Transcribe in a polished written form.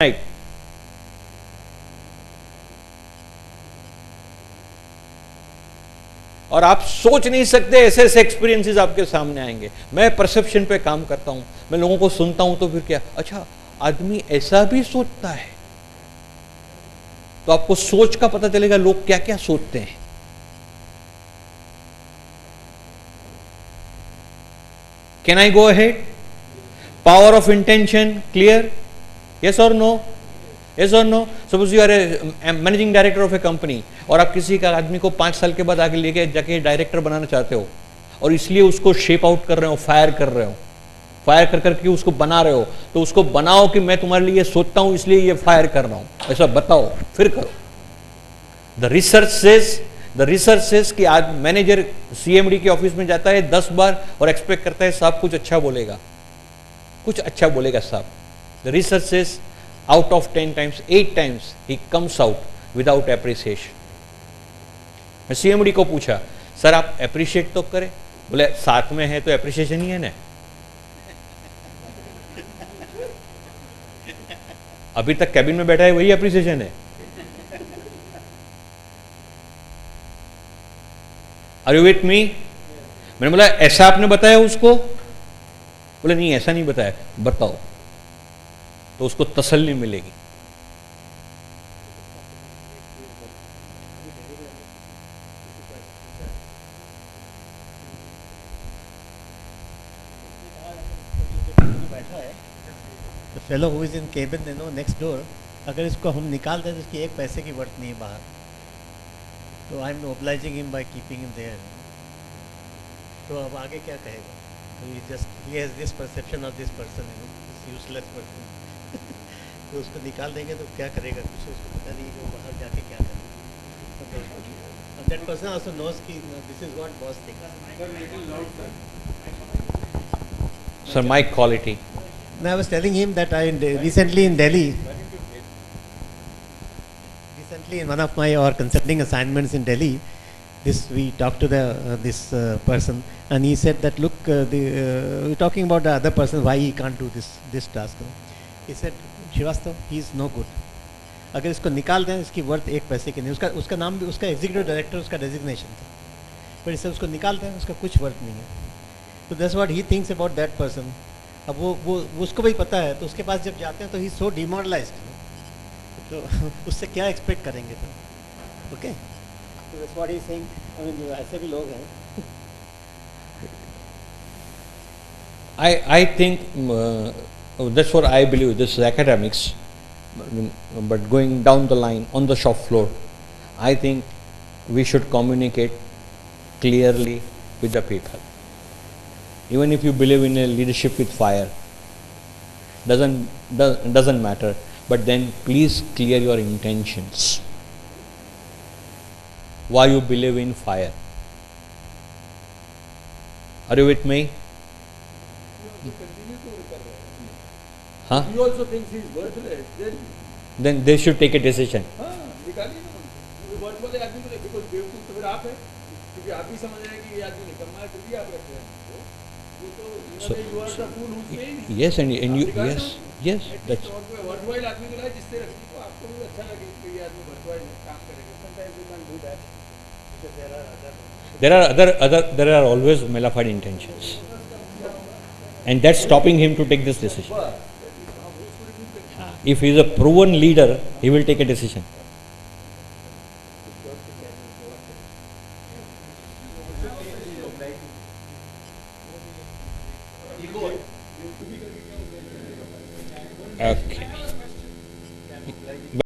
Right. और आप सोच नहीं सकते ऐसे ऐसे एक्सपीरियंसेस आपके सामने आएंगे। मैं परसेप्शन पे काम करता हूं, मैं लोगों को सुनता हूं, तो फिर क्या, अच्छा आदमी ऐसा भी सोचता है, तो आपको सोच का पता चलेगा लोग क्या क्या सोचते हैं। Can I go ahead? Power of intention clear? Yes और नो? यस और no? Suppose you are a managing director of a company, और आप किसी का आदमी को 5 साल के बाद आगे लेके जाके डायरेक्टर बनाना चाहते हो, और इसलिए उसको शेप आउट कर रहे हो, फायर कर रहे हो, फायर कर करके उसको बना रहे हो, तो उसको बनाओ कि मैं तुम्हारे लिए सोचता हूं इसलिए ये फायर कर रहा हूं, ऐसा बताओ फिर करो। द रिसर्च सेज कि आज मैनेजर सीएमडी के ऑफिस में जाता है 10 बार और एक्सपेक्ट करता है साहब कुछ अच्छा बोलेगा, कुछ अच्छा बोलेगा साहब। The research says out of 10 times 8 times he comes out without appreciation. मैं सीएमडी को पूछा, सर आप अप्रिशिएट तो करें? बोले साथ में है तो अप्रिशिएशन ही है ना। अभी तक कैबिन में बैठा है वही अप्रिशिएशन है। Are you with me? मैंने बोला ऐसा आपने बताया उसको? बोले नहीं ऐसा नहीं बताया। बताओ, तो उसको तसल्ली मिलेगी। Fellow who is in cabin next door, अगर इसको हम निकाल दें तो इसकी एक पैसे की वर्थ नहीं है बाहर, तो I am obliging him by keeping him there. तो अब आगे क्या कहेगा? तो he just he has this perception of this person, this useless person. तो उसको निकाल देंगे तो क्या करेगा? कुछ उसको पता नहीं कि वो बाहर जाके क्या करेगा। दैट पर्सन आल्सो नोज कि this is what boss thinks. Sir my quality, No, I was telling him that recently in Delhi, in one of my consulting assignments in Delhi, we talked to this person, and he said that look, we're talking about the other person, why he can't do this task. He said, Srivastav, he is no good. अगर इसको निकाल दें इसकी worth एक पैसे की नहीं। उसका नाम भी, उसका एग्जीक्यूटिव डायरेक्टर, उसका डेजिग्नेशन था, पर इससे उसको निकाल दें उसका कुछ वर्थ नहीं है। तो that's what he thinks about that person. अब वो उसको भी पता है, तो उसके पास जब जाते हैं तो ही सो डिमोरलाइज्ड, तो उससे क्या एक्सपेक्ट करेंगे? तो ओके, तो that's what he is saying. I mean ऐसे भी लोग हैं। I think that's what I believe. This is academics, but going down the line on the shop floor, I think we should communicate clearly with the people. Even if you believe in a leadership with fire, doesn't matter, but then please clear your intentions. Why you believe in fire? Are you with me? Huh? He also thinks he is worthless. Then they should take a decision. हाँ, निकालिए ना वो worth वाले आदमी को, देखो बेवकूफ तो फिर आप है, क्योंकि आप ही समझ रहे हैं कि ये आदमी निकम्मा है, फिर भी आप रखते हैं। So, you are the fool who's paying. Yes, and you yes, that's worthwhile आदमी को लाए जिससे रखने को आपको भी अच्छा लगे कि ये आदमी worthwhile काम करेगा। Sometimes you can't do that because there are always malified intentions, and that's stopping him to take this decision. If he is a proven leader, he will take a decision. Okay.